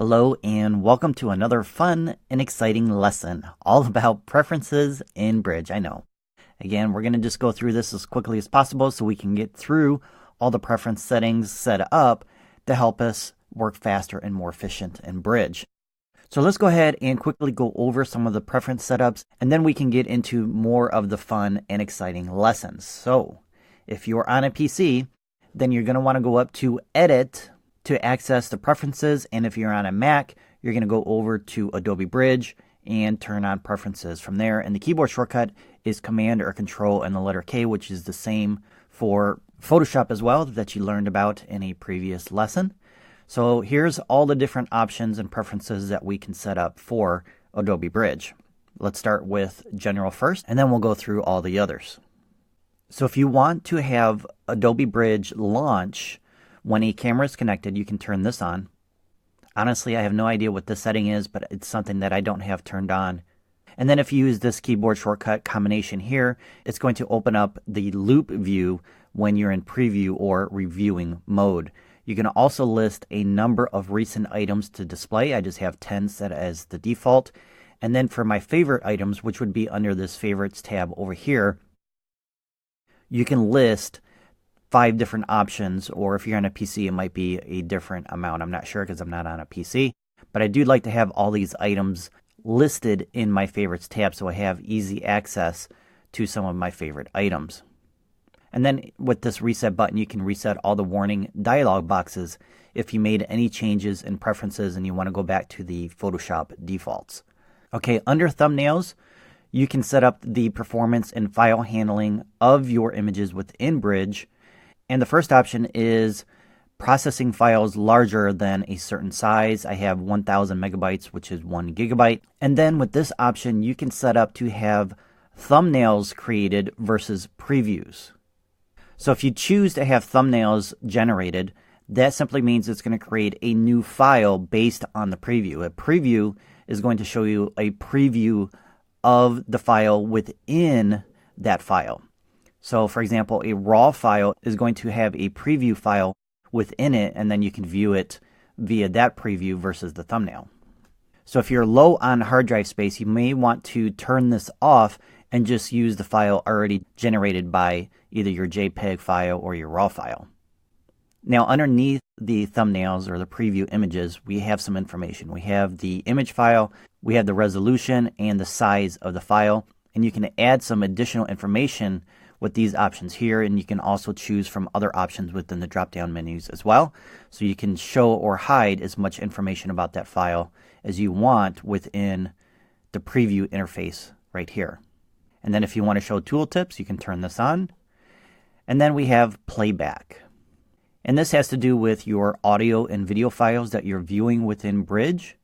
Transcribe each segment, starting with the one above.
Hello and welcome to another fun and exciting lesson all about preferences in Bridge. I know. Again, we're going to just go through this as quickly as possible so we can get through all the preference settings set up to help us work faster and more efficient in Bridge. So let's go ahead and quickly go over some of the preference setups, and then we can get into more of the fun and exciting lessons. So if you're on a PC, then you're going to want to go up to Edit to access the preferences, and if you're on a Mac, you're going to go over to Adobe Bridge and turn on preferences from there. And the keyboard shortcut is Command or Control and the letter K, which is the same for Photoshop as well that you learned about in a previous lesson. So here's all the different options and preferences that we can set up for Adobe Bridge. Let's start with General first, and then we'll go through all the others. So if you want to have Adobe Bridge launch when a camera is connected, you can turn this on. Honestly, I have no idea what this setting is, but it's something that I don't have turned on. And then if you use this keyboard shortcut combination here, it's going to open up the loop view when you're in preview or reviewing mode. You can also list a number of recent items to display. I just have 10 set as the default. And then for my favorite items, which would be under this favorites tab over here, you can list 5 different options, or if you're on a PC, it might be a different amount. I'm not sure because I'm not on a PC, but I do like to have all these items listed in my favorites tab so I have easy access to some of my favorite items. And then with this reset button, you can reset all the warning dialog boxes if you made any changes in preferences and you want to go back to the Photoshop defaults. Okay, under thumbnails, you can set up the performance and file handling of your images within Bridge. And the first option is processing files larger than a certain size. I have 1000 megabytes, which is 1 gigabyte. And then with this option, you can set up to have thumbnails created versus previews. So if you choose to have thumbnails generated, that simply means it's going to create a new file based on the preview. A preview is going to show you a preview of the file within that file. So for example, a raw file is going to have a preview file within it, and then you can view it via that preview versus the thumbnail. So if you're low on hard drive space, you may want to turn this off and just use the file already generated by either your JPEG file or your raw file. Now underneath the thumbnails or the preview images, we have some information. We have the image file, we have the resolution and the size of the file, and you can add some additional information with these options here, and you can also choose from other options within the drop-down menus as well. So you can show or hide as much information about that file as you want within the preview interface right here. And then if you want to show tooltips, you can turn this on. And then we have playback. And this has to do with your audio and video files that you're viewing within Bridge.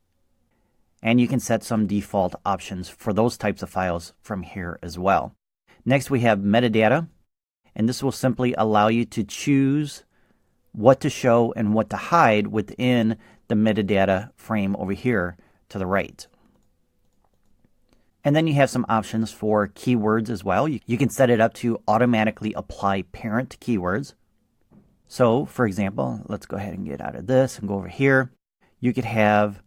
And you can set some default options for those types of files from here as well. Next, we have metadata, and this will simply allow you to choose what to show and what to hide within the metadata frame over here to the right. And then you have some options for keywords as well. You can set it up to automatically apply parent keywords. So, for example, let's go ahead and get out of this and go over here. You could have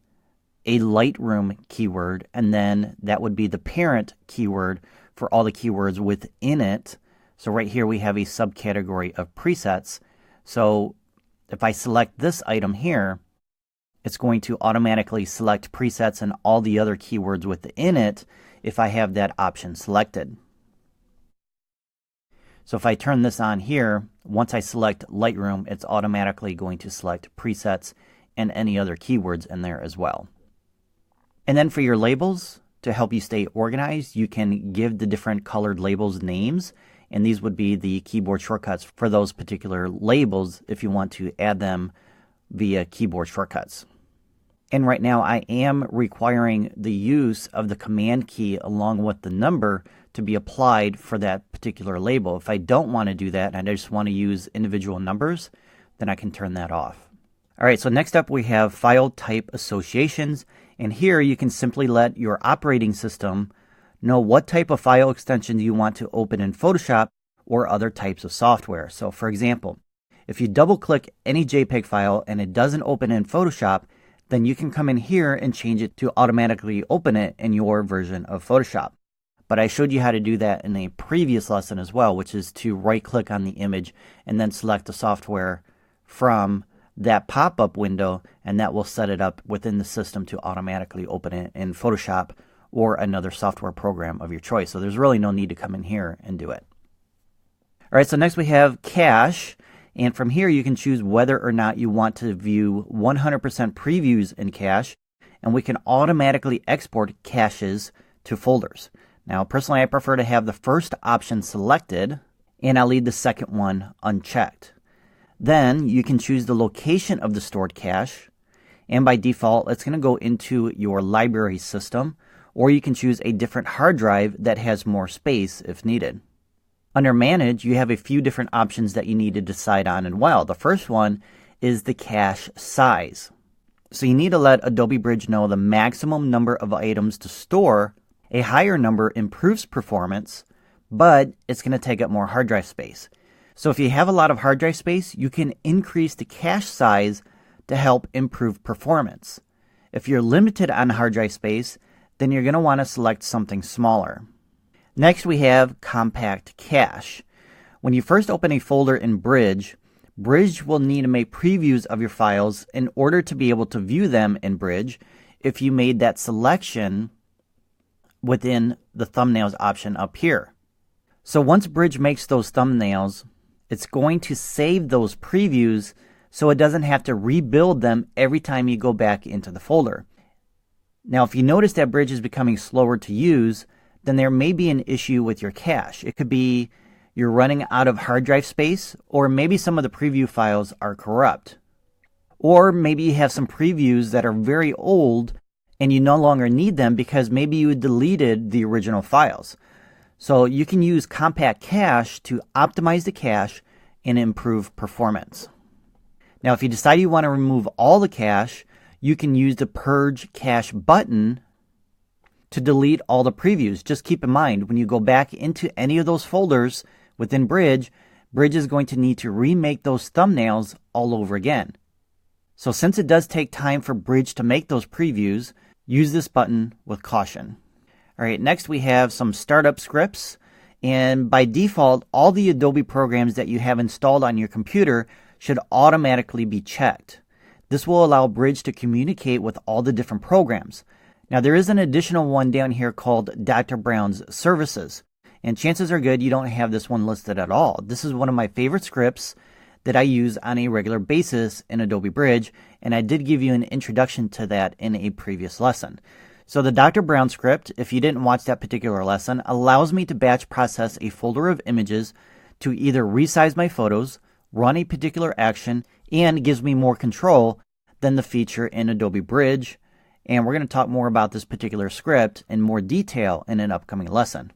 a Lightroom keyword, and then that would be the parent keyword for all the keywords within it. So right here we have a subcategory of presets. So if I select this item here, it's going to automatically select presets and all the other keywords within it if I have that option selected. So if I turn this on here, once I select Lightroom, it's automatically going to select presets and any other keywords in there as well. And then for your labels, to help you stay organized, you can give the different colored labels names, and these would be the keyboard shortcuts for those particular labels if you want to add them via keyboard shortcuts. And right now I am requiring the use of the command key along with the number to be applied for that particular label. If I don't want to do that and I just want to use individual numbers, then I can turn that off. All right, so next up we have file type associations. And here you can simply let your operating system know what type of file extension you want to open in Photoshop or other types of software. So for example, if you double click any JPEG file and it doesn't open in Photoshop, then you can come in here and change it to automatically open it in your version of Photoshop. But I showed you how to do that in a previous lesson as well, which is to right-click on the image and then select the software from that pop-up window, and that will set it up within the system to automatically open it in Photoshop or another software program of your choice. So there's really no need to come in here and do it. All right, so next we have cache. And from here, you can choose whether or not you want to view 100% previews in cache, and we can automatically export caches to folders. Now, personally, I prefer to have the first option selected, and I'll leave the second one unchecked. Then you can choose the location of the stored cache, and by default, it's going to go into your library system, or you can choose a different hard drive that has more space if needed. Under Manage, you have a few different options that you need to decide on as well. The first one is the cache size. So you need to let Adobe Bridge know the maximum number of items to store. A higher number improves performance, but it's going to take up more hard drive space. So if you have a lot of hard drive space, you can increase the cache size to help improve performance. If you're limited on hard drive space, then you're going to want to select something smaller. Next, we have Compact Cache. When you first open a folder in Bridge, Bridge will need to make previews of your files in order to be able to view them in Bridge if you made that selection within the thumbnails option up here. So once Bridge makes those thumbnails, it's going to save those previews so it doesn't have to rebuild them every time you go back into the folder. Now, if you notice that Bridge is becoming slower to use, then there may be an issue with your cache. It could be you're running out of hard drive space, or maybe some of the preview files are corrupt. Or maybe you have some previews that are very old and you no longer need them because maybe you deleted the original files. So you can use Compact Cache to optimize the cache and improve performance. Now, if you decide you want to remove all the cache, you can use the Purge Cache button to delete all the previews. Just keep in mind, when you go back into any of those folders within Bridge, Bridge is going to need to remake those thumbnails all over again. So since it does take time for Bridge to make those previews, use this button with caution. All right, next we have some startup scripts. And by default, all the Adobe programs that you have installed on your computer should automatically be checked. This will allow Bridge to communicate with all the different programs. Now, there is an additional one down here called Dr. Brown's Services, and chances are good you don't have this one listed at all. This is one of my favorite scripts that I use on a regular basis in Adobe Bridge, and I did give you an introduction to that in a previous lesson. So the Dr. Brown script, if you didn't watch that particular lesson, allows me to batch process a folder of images to either resize my photos, run a particular action, and gives me more control than the feature in Adobe Bridge. And we're going to talk more about this particular script in more detail in an upcoming lesson.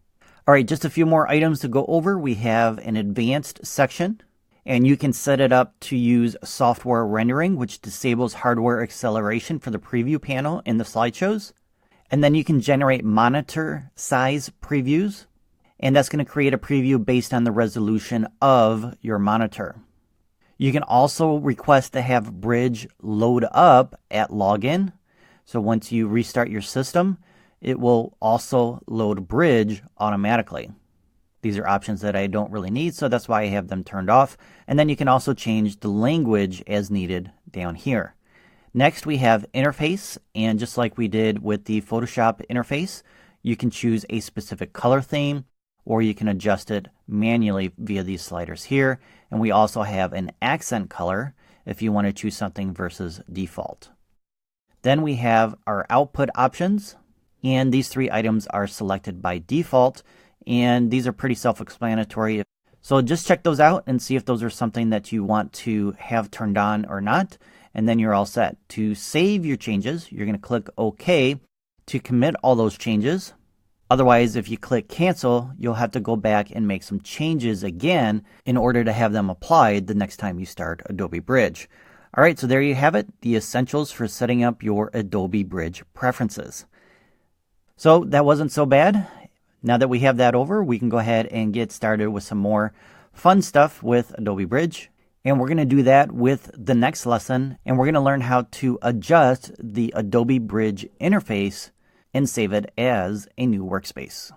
All right, just a few more items to go over. We have an advanced section, and you can set it up to use software rendering, which disables hardware acceleration for the preview panel in the slideshows. And then you can generate monitor size previews, and that's going to create a preview based on the resolution of your monitor. You can also request to have Bridge load up at login. So once you restart your system, it will also load Bridge automatically. These are options that I don't really need, so that's why I have them turned off. And then you can also change the language as needed down here. Next, we have interface, and just like we did with the Photoshop interface, you can choose a specific color theme, or you can adjust it manually via these sliders here. And we also have an accent color if you want to choose something versus default. Then we have our output options, and these three items are selected by default, and these are pretty self-explanatory. So just check those out and see if those are something that you want to have turned on or not, and then you're all set. To save your changes, you're going to click OK to commit all those changes. Otherwise, if you click cancel, you'll have to go back and make some changes again in order to have them applied the next time you start Adobe Bridge. All right, so there you have it, the essentials for setting up your Adobe Bridge preferences. So that wasn't so bad. Now that we have that over, we can go ahead and get started with some more fun stuff with Adobe Bridge. And we're going to do that with the next lesson, and we're going to learn how to adjust the Adobe Bridge interface and save it as a new workspace.